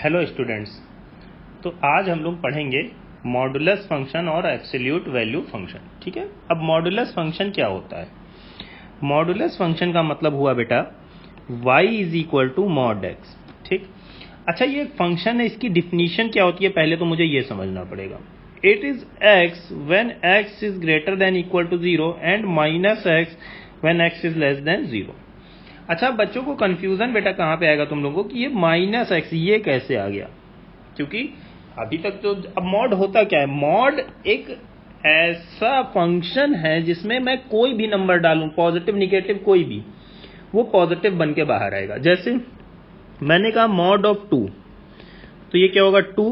Hello students. तो आज हम लोग पढ़ेंगे मॉडुलस फंक्शन और एब्सोल्यूट वैल्यू फंक्शन। ठीक है, अब मॉडुलस फंक्शन क्या होता है? मॉडुलस फंक्शन का मतलब हुआ बेटा y is equal to mod x. ठीक, अच्छा ये एक फंक्शन है, इसकी डिफिनीशन क्या होती है पहले तो मुझे ये समझना पड़ेगा। It is x when x is greater than equal to 0 and minus x when x is less than 0। अच्छा बच्चों को कंफ्यूजन बेटा कहाँ पे आएगा तुम लोगों को कि ये माइनस एक्स ये कैसे आ गया, क्योंकि अभी तक तो अब मॉड होता क्या है? मॉड एक ऐसा फंक्शन है जिसमें मैं कोई भी नंबर डालूं, पॉजिटिव निगेटिव कोई भी, वो पॉजिटिव बन के बाहर आएगा। जैसे मैंने कहा मॉड ऑफ 2 तो ये क्या होगा 2,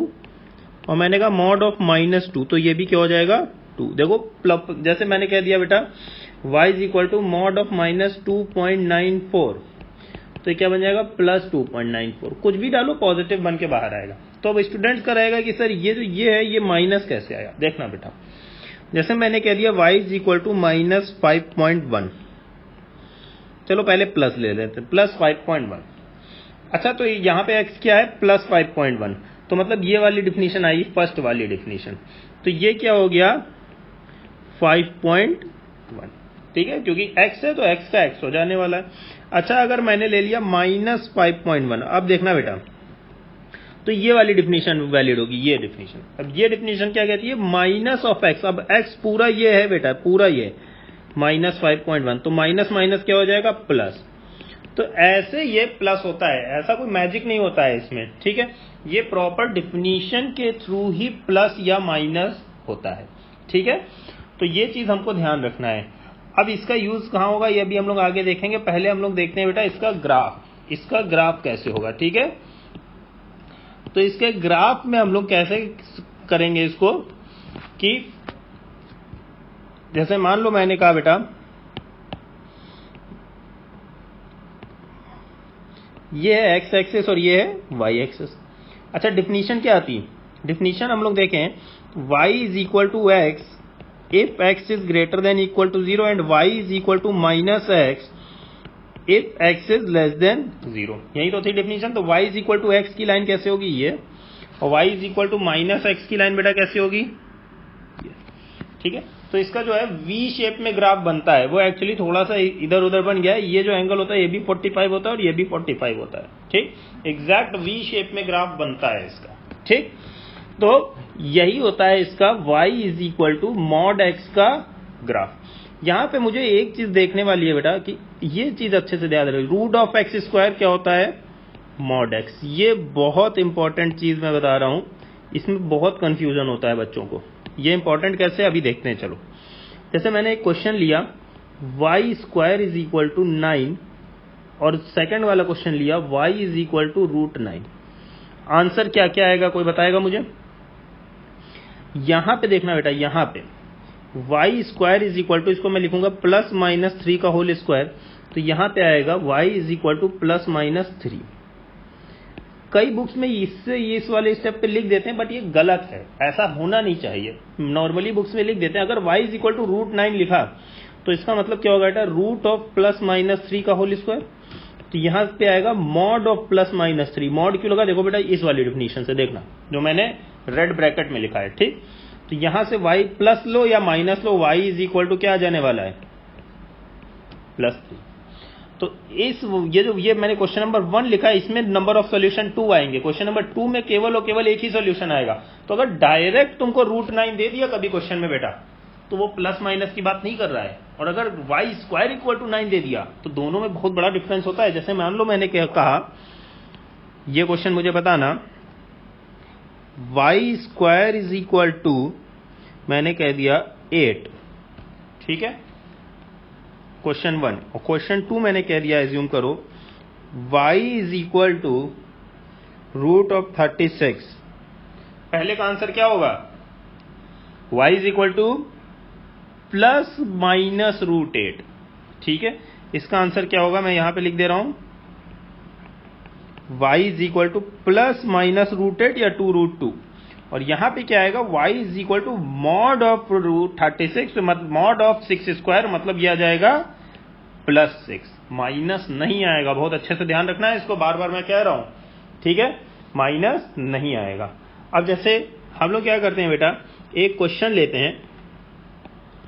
और मैंने कहा मॉड ऑफ -2 तो ये भी क्या हो जाएगा 2। देखो जैसे मैंने कह दिया बेटा y is equal to mod of -2.94 तो ये क्या बन जाएगा +2.94। कुछ भी डालो पॉजिटिव बन के बाहर आएगा। तो अब स्टूडेंट्स का रहेगा कि सर ये जो ये है ये माइनस कैसे आया। देखना बेटा, जैसे मैंने कह दिया y इज इक्वल टू -5.1, चलो पहले प्लस ले लेते हैं, +5.1। अच्छा तो यहाँ पे x क्या है +5.1, तो मतलब ये वाली डिफिनीशन आई, फर्स्ट वाली डिफिनीशन। तो ये क्या हो गया 5.1। ठीक है, क्योंकि x है तो x का x हो जाने वाला है। अच्छा अगर मैंने ले लिया -5.1, अब देखना बेटा, तो ये वाली डिफिनीशन वैलिड होगी, ये डिफिनीशन। अब ये डिफिनीशन क्या कहती है माइनस ऑफ x। अब x पूरा ये है बेटा, पूरा ये -5.1, तो माइनस माइनस क्या हो जाएगा प्लस। तो ऐसे ये प्लस होता है, ऐसा कोई मैजिक नहीं होता है इसमें। ठीक है, ये प्रॉपर डिफिनीशन के थ्रू ही प्लस या माइनस होता है। ठीक है, तो ये चीज हमको ध्यान रखना है। अब इसका यूज कहाँ होगा ये भी हम लोग आगे देखेंगे। पहले हम लोग देखते हैं बेटा इसका ग्राफ कैसे होगा। ठीक है, तो इसके ग्राफ में हम लोग कैसे करेंगे इसको कि जैसे मान लो मैंने कहा बेटा ये है x एक्सिस और ये है y एक्सिस। अच्छा डिफिनीशन क्या आती है? डिफिनीशन हम लोग देखें y is equal to x if x is greater than equal to 0 and y is equal to minus x if x is less than 0। यही तो थी डेफिनेशन। तो y is equal to x की line कैसे होगी ये, और y is equal to minus x की लाइन बेटा कैसे होगी ये। ठीक है, तो इसका जो है v शेप में ग्राफ बनता है, वो एक्चुअली थोड़ा सा इधर उधर बन गया है। ये जो एंगल होता है ये भी 45 होता है और ये भी 45 होता है। ठीक, एग्जैक्ट v शेप में ग्राफ बनता है इसका। ठीक, तो यही होता है इसका y is equal to mod x का ग्राफ। यहां पे मुझे एक चीज देखने वाली है बेटा कि ये चीज अच्छे से याद रखिए, रूट ऑफ एक्स स्क्वायर क्या होता है मॉड x। ये बहुत इंपॉर्टेंट चीज मैं बता रहा हूं, इसमें बहुत कंफ्यूजन होता है बच्चों को। ये इंपॉर्टेंट कैसे अभी देखते हैं। चलो जैसे मैंने एक क्वेश्चन लिया y square is equal to 9 और सेकंड वाला क्वेश्चन लिया y is equal to √9। Answer क्या क्या आएगा कोई बताएगा मुझे? यहां पे देखना बेटा, यहां पे y square is equal to, इसको मैं लिखूंगा +-3 का होल स्क्वायर, तो यहां पे आएगा y इज इक्वल टू +-3। कई बुक्स में इससे इस वाले स्टेप पे लिख देते हैं, बट ये गलत है, ऐसा होना नहीं चाहिए। नॉर्मली बुक्स में लिख देते हैं अगर y इज इक्वल टू √9 लिखा तो इसका मतलब क्या होगा बेटा रूट ऑफ +-3 का होल स्क्वायर। तो यहां पे आएगा मॉड ऑफ +-3। मॉड क्यों लगा देखो बेटा इस वाली डेफिनेशन से, देखना जो मैंने रेड ब्रैकेट में लिखा है। ठीक, तो यहां से y प्लस लो या माइनस लो, y इज इक्वल टू क्या आ जाने वाला है +3। तो ये मैंने क्वेश्चन नंबर 1 लिखा है, इसमें नंबर ऑफ सॉल्यूशन 2 आएंगे। क्वेश्चन नंबर 2 में केवल और केवल एक ही सॉल्यूशन आएगा। तो अगर डायरेक्ट तुमको √9 दे दिया कभी क्वेश्चन में बेटा तो वो प्लस माइनस की बात नहीं कर रहा है, और अगर y स्क्वायर इक्वल टू 9 दे दिया तो दोनों में बहुत बड़ा डिफरेंस होता है। जैसे मान लो मैंने क्या कहा, ये क्वेश्चन मुझे बताना y square is equal to मैंने कह दिया 8। ठीक है, क्वेश्चन 1, और क्वेश्चन 2 मैंने कह दिया एज्यूम करो y इज इक्वल टू √36। पहले का आंसर क्या होगा y इज इक्वल टू +-√8। ठीक है, इसका आंसर क्या होगा मैं यहां पे लिख दे रहा हूं y इज इक्वल टू +-√8 या 2√2, और यहां पे क्या आएगा y is equal to mod of √36 mod of 6 square, मतलब ये आ जाएगा +6, माइनस नहीं आएगा। बहुत अच्छे से ध्यान रखना है इसको, बार बार मैं कह रहा हूं। ठीक है, माइनस नहीं आएगा। अब जैसे हम लोग क्या करते हैं बेटा, एक क्वेश्चन लेते हैं,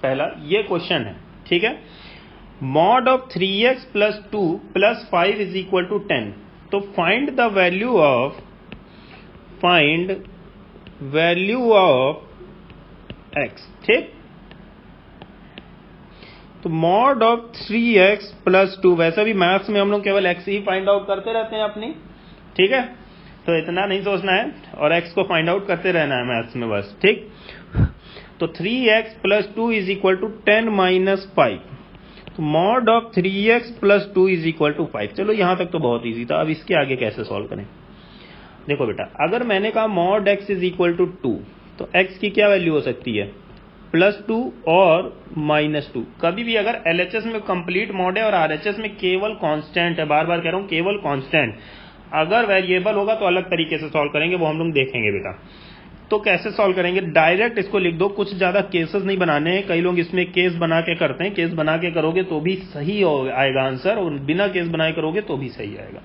पहला ये क्वेश्चन है, ठीक है। Mod of 3x plus 2 plus 5 is equal to 10। तो फाइंड वैल्यू ऑफ x, ठीक। तो मॉड ऑफ 3x प्लस 2, वैसे भी मैथ्स में हम लोग केवल x ही फाइंड आउट करते रहते हैं अपनी, ठीक है। तो इतना नहीं सोचना है और x को फाइंड आउट करते रहना है मैथ्स में बस, ठीक। तो 3x plus 2 is equal to 10 minus 5। तो mod of 3x plus 2 is equal to 5। चलो यहां तक तो बहुत इजी था। अब इसके आगे कैसे सॉल्व करें? देखो बेटा, अगर मैंने कहा mod x is equal to 2, तो x की क्या वैल्यू हो सकती है? +2 और -2। कभी भी अगर LHS में कंप्लीट मॉड है और RHS में केवल कांस्टेंट है, बार बार कह रहा हूं केवल कांस्टेंट, अगर वेरिएबल होगा तो अलग तरीके से सॉल्व करेंगे, वो हम लोग देखेंगे बेटा। तो कैसे सॉल्व करेंगे? डायरेक्ट इसको लिख दो, कुछ ज्यादा केसेस नहीं बनाने हैं। कई लोग इसमें केस बना के करते हैं, केस बना के करोगे तो भी सही आएगा आंसर, और बिना केस बनाए करोगे तो भी सही आएगा।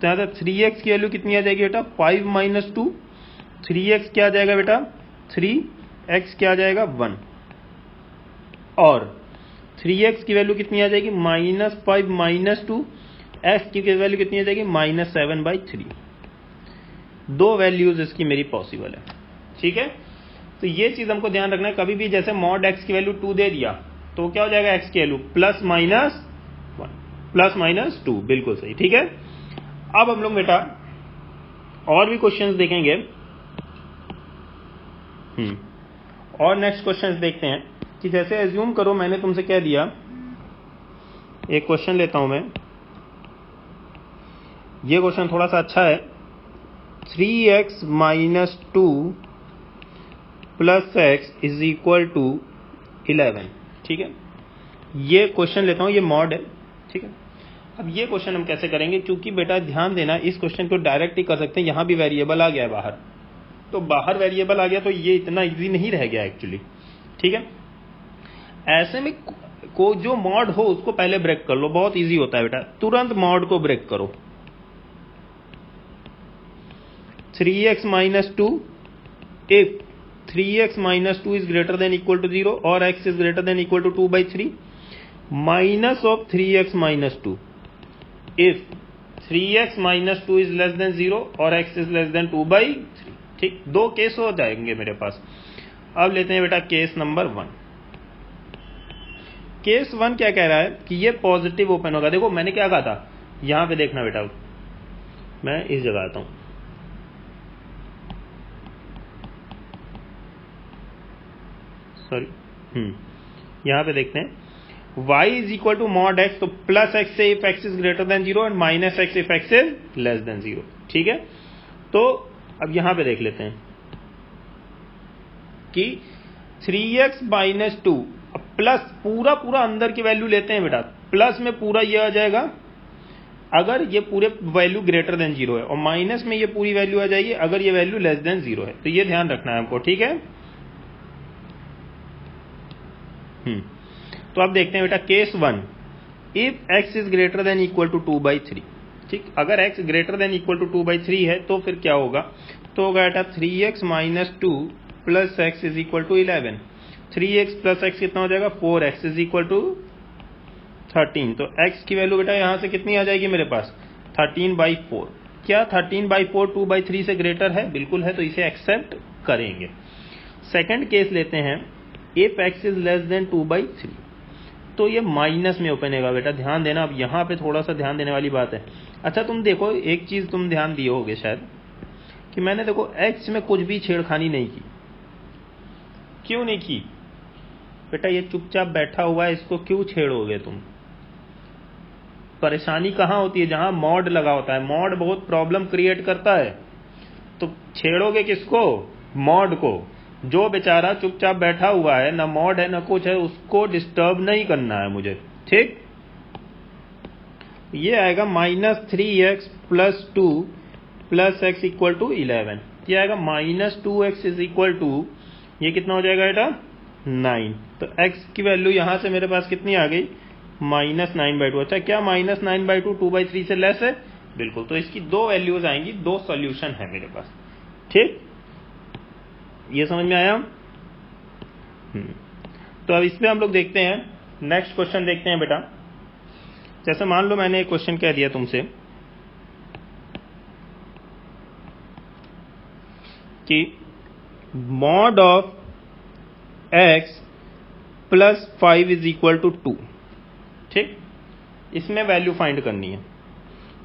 तो यहां से 3x की वैल्यू कितनी आ जाएगी बेटा? 5 माइनस 2। 3x क्या आ जाएगा बेटा? 3, x क्या आ जाएगा? 1। और 3x की वैल्यू कितनी आ जाएगी? -5 माइनस 2। x की वैल्यू कितनी आ जाएगी? -7/3। दो वैल्यूज इसकी मेरी पॉसिबल है, ठीक है। तो ये चीज हमको ध्यान रखना है। कभी भी जैसे मॉड x की वैल्यू 2 दे दिया तो क्या हो जाएगा? x की वैल्यू +-2, बिल्कुल सही, ठीक है। अब हम लोग बेटा और भी क्वेश्चंस देखेंगे। और नेक्स्ट क्वेश्चंस देखते हैं कि जैसे एज्यूम करो मैंने तुमसे कह दिया, एक क्वेश्चन लेता हूं मैं। ये क्वेश्चन थोड़ा सा अच्छा है। 3x minus 2 plus x is equal to 11, ठीक है। ये क्वेश्चन लेता हूं, ये मॉड है, ठीक है। अब ये क्वेश्चन हम कैसे करेंगे? क्योंकि बेटा ध्यान देना, इस क्वेश्चन को डायरेक्ट ही कर सकते हैं। यहां भी वेरिएबल आ गया है बाहर, तो बाहर वेरिएबल आ गया तो ये इतना इजी नहीं रह गया एक्चुअली, ठीक है। ऐसे में को जो मॉड हो उसको पहले ब्रेक कर लो, बहुत इजी होता है बेटा। तुरंत मॉड को ब्रेक करो। 3x minus 2 if 3x minus 2 is greater than equal to 0 और x is greater than equal to 2/3, minus of 3x minus 2 if 3x minus 2 is less than 0 और x इज लेस देन 2/3, ठीक। दो case हो जाएंगे मेरे पास। अब लेते हैं बेटा केस नंबर 1। केस 1 क्या कह रहा है कि ये पॉजिटिव ओपन होगा। देखो मैंने क्या कहा था, यहां पे देखना बेटा, मैं इस जगह आता हूं। सॉरी, यहां पे देखते हैं y is equal to mod x। तो प्लस x से if x is greater than 0 and minus x if x is less than 0, ठीक है। तो अब यहां पे देख लेते हैं कि 3x माइनस 2 प्लस पूरा अंदर की वैल्यू लेते हैं बेटा। प्लस में पूरा ये आ जाएगा अगर ये पूरे वैल्यू ग्रेटर देन 0 है, और माइनस में ये पूरी वैल्यू आ जाएगी अगर ये वैल्यू लेस देन 0 है। तो ये ध्यान रखना है हमको, ठीक है। तो अब देखते हैं बेटा case 1, if x is greater than equal to 2/3, ठीक। अगर x greater than equal to 2/3 है तो फिर क्या होगा? तो होगा बेटा 3x minus 2 plus x is equal to 11। 3x plus x कितना हो जाएगा? 4x is equal to 13। तो x की वैल्यू बेटा यहां से कितनी आ जाएगी मेरे पास? 13/4। क्या 13/4 2/3 से ग्रेटर है? बिल्कुल है, तो इसे एक्सेप्ट करेंगे। सेकंड केस लेते हैं, if x is less then 2/3। तो ये माइनस में ओपन होगा बेटा, ध्यान देना। अब यहां पे थोड़ा सा ध्यान देने वाली बात है। अच्छा तुम देखो, एक चीज तुम ध्यान दिए होगे शायद कि मैंने देखो x में कुछ भी छेड़खानी नहीं की। क्यों नहीं की बेटा? ये चुपचाप बैठा हुआ है, इसको क्यों छेड़ोगे तुम? परेशानी कहां होती है? जहां मॉड लगा होता है। मॉड बहुत प्रॉब्लम क्रिएट करता है, तो छेड़ोगे किसको? मॉड को। जो बेचारा चुपचाप बैठा हुआ है, ना मॉड है ना कुछ है, उसको डिस्टर्ब नहीं करना है मुझे, ठीक। ये आएगा -3x plus 2 plus x equal to 11। ये आएगा -2x इज इक्वल टू, ये कितना हो जाएगा बेटा? 9। तो x की वैल्यू यहां से मेरे पास कितनी आ गई? -9/2। अच्छा क्या -9/2 2/3 से लेस है? बिल्कुल। तो इसकी दो वैल्यूज आएंगी, दो सॉल्यूशन है मेरे पास। ठीक, ये समझ में आया? तो अब इसमें हम लोग देखते हैं, नेक्स्ट क्वेश्चन देखते हैं बेटा। जैसे मान लो मैंने एक क्वेश्चन कह दिया तुमसे कि mod of x plus 5 is equal to 2। ठीक, इसमें वैल्यू फाइंड करनी है।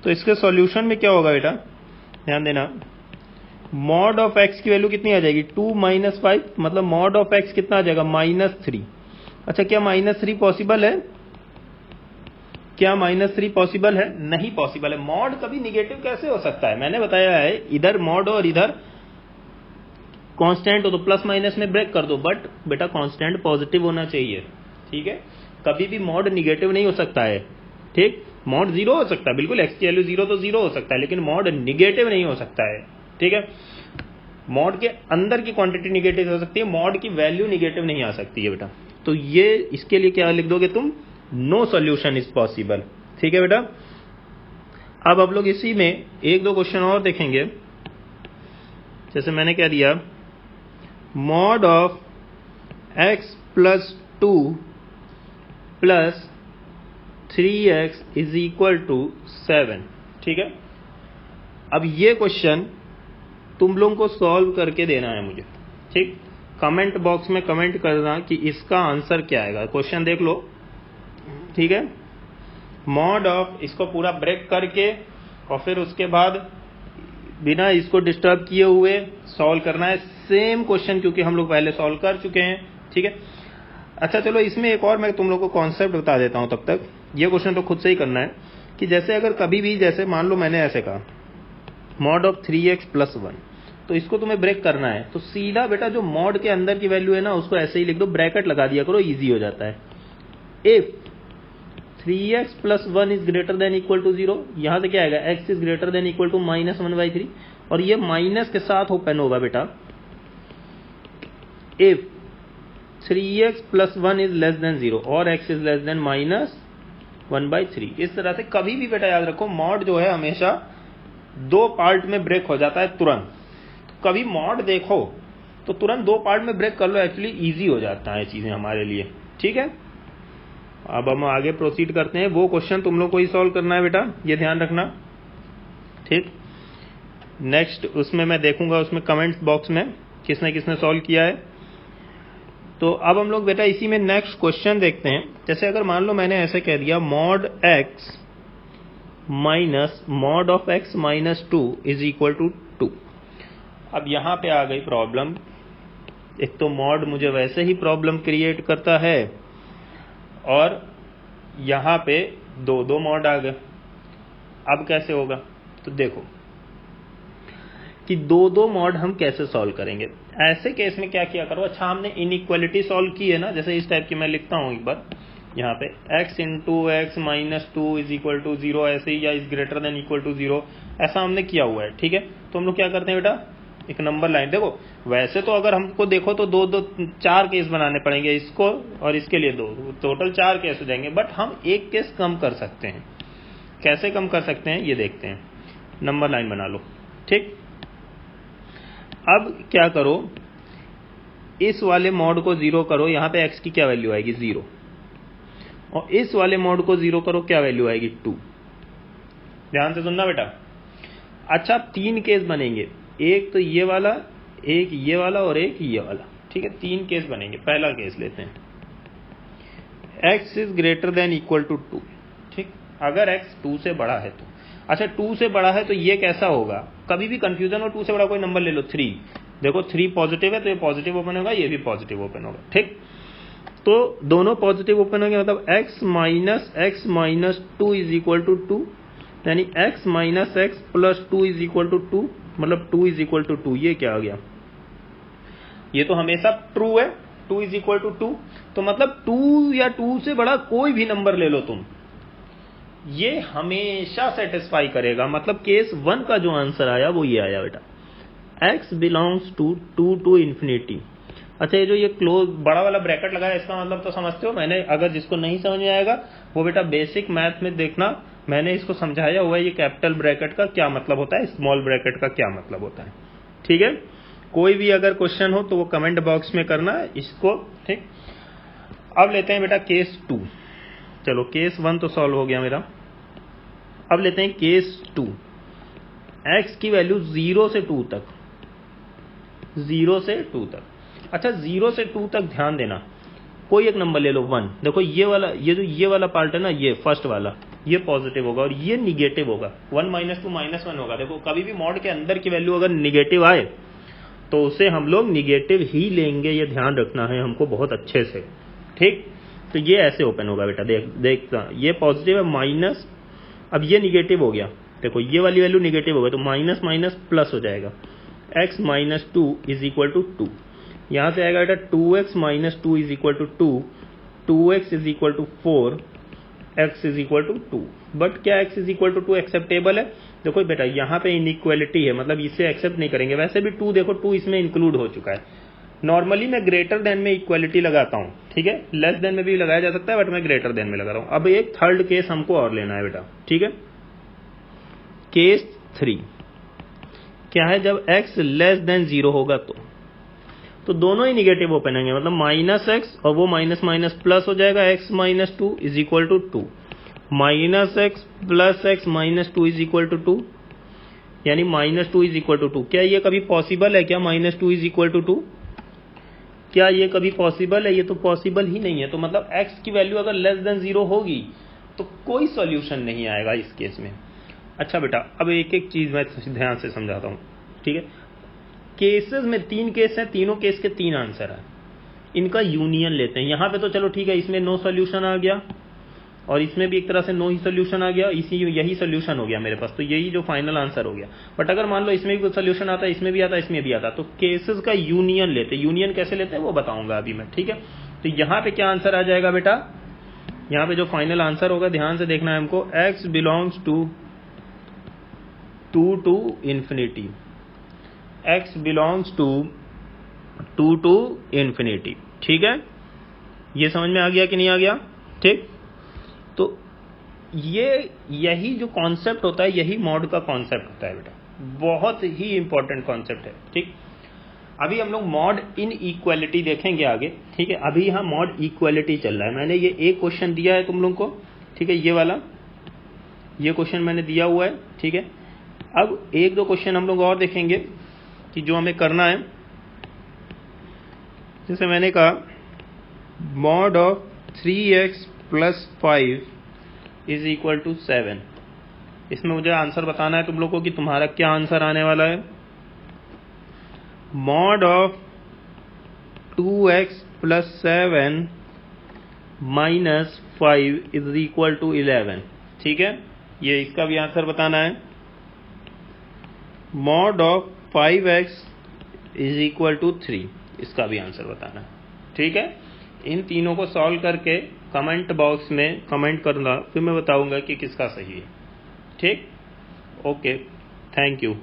तो इसके सॉल्यूशन में क्या होगा बेटा, ध्यान देना। मॉड ऑफ x की वैल्यू कितनी आ जाएगी, 2 माइनस 5, मतलब मॉड ऑफ x कितना आ जाएगा, -3। अच्छा, क्या -3 पॉसिबल है? क्या -3 पॉसिबल है? नहीं पॉसिबल है। मॉड कभी निगेटिव कैसे हो सकता है? मैंने बताया है, इधर मॉड और इधर कांस्टेंट हो तो प्लस माइनस में ब्रेक कर दो, बट बेटा कांस्टेंट पॉजिटिव होना चाहिए। ठीक है, कभी भी मॉड निगेटिव नहीं हो सकता है। ठीक, मॉड 0 हो सकता है, बिल्कुल x की वैल्यू 0 तो 0 हो सकता है, लेकिन मॉड निगेटिव नहीं हो सकता है। ठीक है, मॉड के अंदर की क्वांटिटी निगेटिव हो सकती है, मॉड की वैल्यू निगेटिव नहीं आ सकती है बेटा। तो ये इसके लिए क्या लिख दोगे तुम, नो सॉल्यूशन इज पॉसिबल। ठीक है बेटा। अब लोग इसी में एक दो क्वेश्चन और देखेंगे। जैसे मैंने क्या दिया, mod of x plus 2 plus 3x is equal to 7। ठीक है, अब ये क्वेश्चन तुम लोगों को सॉल्व करके देना है मुझे। ठीक, कमेंट बॉक्स में कमेंट करना कि इसका आंसर क्या आएगा। क्वेश्चन देख लो। ठीक है, मॉड ऑफ, इसको पूरा ब्रेक करके और फिर उसके बाद बिना इसको डिस्टर्ब किए हुए सॉल्व करना है सेम क्वेश्चन, क्योंकि हम लोग पहले सॉल्व कर चुके हैं। ठीक है, अच्छा चलो इसमें एक और मैं तुम लोग को कॉन्सेप्ट बता देता हूं। तब तक ये क्वेश्चन तो खुद से ही करना है कि जैसे अगर कभी भी, जैसे मान लो मैंने ऐसे कहा मॉड ऑफ 3x प्लस 1, तो इसको तुम्हें ब्रेक करना है, तो सीधा बेटा जो मॉड के अंदर की वैल्यू है ना, उसको ऐसे ही लिख दो, ब्रैकेट लगा दिया करो, इजी हो जाता है। If 3x plus 1 is greater than equal to 0, यहां से क्या आएगा, x is greater than equal to -1/3, और ये माइनस के साथ ओपन होगा बेटा। If 3x plus 1 is less than 0 और x इज लेस देन -1/3। इस तरह से कभी भी बेटा याद रखो, मॉड जो है हमेशा दो पार्ट में ब्रेक हो जाता है तुरंत। कभी मॉड देखो तो तुरंत दो पार्ट में ब्रेक कर लो, एक्चुअली इजी हो जाता है चीजें हमारे लिए। ठीक है, अब हम आगे प्रोसीड करते हैं। वो क्वेश्चन तुम लोग को ही सॉल्व करना है बेटा, ये ध्यान रखना। ठीक, नेक्स्ट उसमें मैं देखूंगा, उसमें कमेंट्स बॉक्स में किसने किसने सॉल्व किया है। तो अब हम लोग बेटा इसी में नेक्स्ट क्वेश्चन देखते हैं। जैसे अगर मान लो मैंने ऐसे कह दिया, mod x minus mod of x minus 2 is equal to 2। अब यहां पे आ गई प्रॉब्लम। एक तो मॉड मुझे वैसे ही प्रॉब्लम क्रिएट करता है, और यहां पे दो मॉड आ गए। अब कैसे होगा, तो देखो कि दो मॉड हम कैसे सॉल्व करेंगे। ऐसे केस में क्या किया करो, अच्छा हमने इनइक्वालिटी सॉल्व की है ना, जैसे इस टाइप की मैं लिखता हूं एक बार यहाँ पे, x into x minus 2 is equal to 0, ऐसे ही, या is greater than equal to 0, ऐसा हमने किया हुआ है। ठीक है, तो हम लोग क्या करते हैं बेटा, एक नंबर लाइन। देखो वैसे तो अगर हमको देखो तो दो चार केस बनाने पड़ेंगे, इसको और इसके लिए दो, टोटल 4 केस हो जाएंगे, बट हम एक केस कम कर सकते हैं। कैसे कम कर सकते हैं ये देखते हैं। नंबर लाइन बना लो। ठीक, अब क्या करो, इस वाले मॉड को 0 करो, यहां पे x की क्या वैल्यू आएगी, 0, और इस वाले मॉड को 0 करो, क्या वैल्यू आएगी, 2। ध्यान से सुनना बेटा। अच्छा, 3 केस बनेंगे, एक तो ये वाला, एक ये वाला और एक ये वाला। ठीक है, 3 केस बनेंगे। पहला केस लेते हैं, x is greater than equal to 2। ठीक, अगर x 2 से बड़ा है तो, अच्छा 2 से बड़ा है तो ये कैसा होगा, कभी भी कंफ्यूजन हो, 2 से बड़ा कोई नंबर ले लो, 3। देखो 3 पॉजिटिव है तो ये पॉजिटिव ओपन होगा, ये भी पॉजिटिव ओपन होगा। ठीक, तो दोनों पॉजिटिव ओपन होंगे, मतलब x minus 2 is equal to 2, यानी x minus x plus 2 is equal to 2, मतलब 2 इज इक्वल टू 2। ये क्या आ गया, ये तो हमेशा ट्रू है, 2 इज इक्वल टू 2, तो मतलब 2 या 2 से बड़ा कोई भी नंबर ले लो तुम, ये हमेशा सेटिस्फाई करेगा। मतलब केस 1 का जो आंसर आया वो ये आया बेटा, x belongs to 2 to infinity. अच्छा, ये जो ये क्लोज बड़ा वाला ब्रैकेट लगा है, इसका मतलब तो समझते हो। मैंने, अगर जिसको नहीं समझ में आएगा वो बेटा बेसिक मैथ में देखना, मैंने इसको समझाया हुआ है ये कैपिटल ब्रैकेट का क्या मतलब होता है, स्मॉल ब्रैकेट का क्या मतलब होता है। ठीक है, कोई भी अगर क्वेश्चन हो तो वो कमेंट बॉक्स में करना इसको। ठीक, अब लेते हैं बेटा केस 2। चलो केस 1 तो सॉल्व हो गया मेरा, अब लेते हैं केस 2। x की वैल्यू 0 से 2 तक, 0 से 2 तक। अच्छा 0 से 2 तक ध्यान देना, कोई एक नंबर ले लो 1। देखो ये वाला, ये वाला पार्ट है ना, ये फर्स्ट वाला, ये पॉजिटिव होगा और ये निगेटिव होगा। 1 - 2 -1 होगा। देखो कभी भी मॉड के अंदर की वैल्यू अगर निगेटिव आए तो उसे हम लोग निगेटिव ही लेंगे, ये ध्यान रखना है हमको बहुत अच्छे से। ठीक, तो ये ऐसे ओपन होगा बेटा, देखता ये पॉजिटिव है माइनस, अब ये निगेटिव हो गया। देखो ये वाली वैल्यू निगेटिव हो गई तो माइनस माइनस प्लस हो जाएगा। x - 2 = 2, यहां से आएगा बेटा 2x - 2 = 2, 2x = 4, x = 2। बट क्या x = 2 एक्सेप्टेबल है? देखो बेटा यहाँ पे इनइक्वालिटी है, मतलब इसे एक्सेप्ट नहीं करेंगे। वैसे भी 2 देखो 2 इसमें इंक्लूड हो चुका है। नॉर्मली मैं ग्रेटर देन में इक्वालिटी लगाता हूँ, ठीक है, लेस देन में भी लगाया जा सकता है बट मैं ग्रेटर देन में लगा रहा हूँ। अब एक थर्ड केस हमको और लेना है बेटा, ठीक है। केस 3 क्या है, जब x लेस देन 0 होगा तो दोनों ही निगेटिव ओपन होंगे, मतलब -x और वो माइनस माइनस प्लस हो जाएगा। x - 2 = 2, -x + x - 2 = 2, यानी -2 = 2। क्या ये कभी पॉसिबल है क्या? -2 = 2 क्या ये कभी पॉसिबल है? ये तो पॉसिबल ही नहीं है। तो मतलब x की वैल्यू अगर लेस देन 0 होगी तो कोई सॉल्यूशन नहीं आएगा इस केस में। अच्छा बेटा अब एक एक चीज मैं ध्यान से समझाता हूँ, ठीक है। केसेस में 3 केस हैं, तीनों केस के 3 आंसर है, इनका यूनियन लेते हैं। यहां पे तो चलो ठीक है, इसमें नो सॉल्यूशन आ गया और इसमें भी एक तरह से नो ही सोल्यूशन आ गया, यही सोल्यूशन हो गया मेरे पास, तो यही जो फाइनल आंसर हो गया। बट अगर मान लो इसमें भी कुछ सोल्यूशन आता है, इसमें भी आता है, इसमें भी आता, तो केसेस का यूनियन लेते। यूनियन कैसे लेते हैं वो बताऊंगा अभी मैं, ठीक है। तो यहाँ पे क्या आंसर आ जाएगा बेटा, यहाँ पे जो फाइनल आंसर होगा ध्यान से देखना है हमको, x belongs to 2 to infinity, x belongs to 2 to infinity, ठीक है। ये समझ में आ गया कि नहीं आ गया? ठीक, तो यही जो कॉन्सेप्ट होता है, यही मॉड का कॉन्सेप्ट होता है बेटा, बहुत ही इंपॉर्टेंट कॉन्सेप्ट है, ठीक। अभी हम लोग मॉड इन इक्वालिटी देखेंगे आगे, ठीक है। अभी यहाँ मॉड इक्वालिटी चल रहा है। मैंने ये एक क्वेश्चन दिया है तुम लोग को, ठीक है, ये वाला, ये क्वेश्चन मैंने दिया हुआ है, ठीक है। अब एक दो क्वेश्चन हम लोग और देखेंगे कि जो हमें करना है। जैसे मैंने कहा मॉड ऑफ 3x + 5 = 7। इसमें मुझे आंसर बताना है तुम लोग को कि तुम्हारा क्या आंसर आने वाला है। मॉड ऑफ 2x + 7 - 5 = 11, ठीक है, ये इसका भी आंसर बताना है। मॉड ऑफ 5x = 3, इसका भी आंसर बताना है, ठीक है। इन तीनों को सॉल्व करके कमेंट बॉक्स में कमेंट करना, फिर मैं बताऊंगा कि किसका सही है, ठीक। Okay, thank you.